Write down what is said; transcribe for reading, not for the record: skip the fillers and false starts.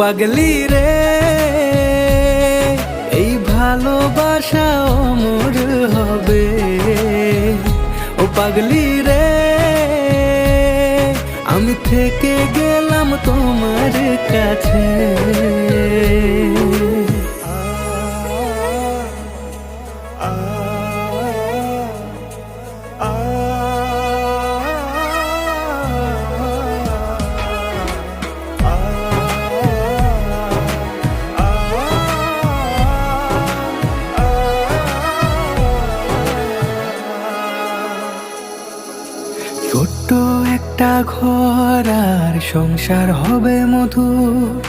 পাগলি রে, এই ভালোবাসা অমর হবে। ও পাগলি রে, আমি থেকে গেলাম তোমার কাছে। ছোট্ট একটা ঘর আর সংসার হবে মধুর,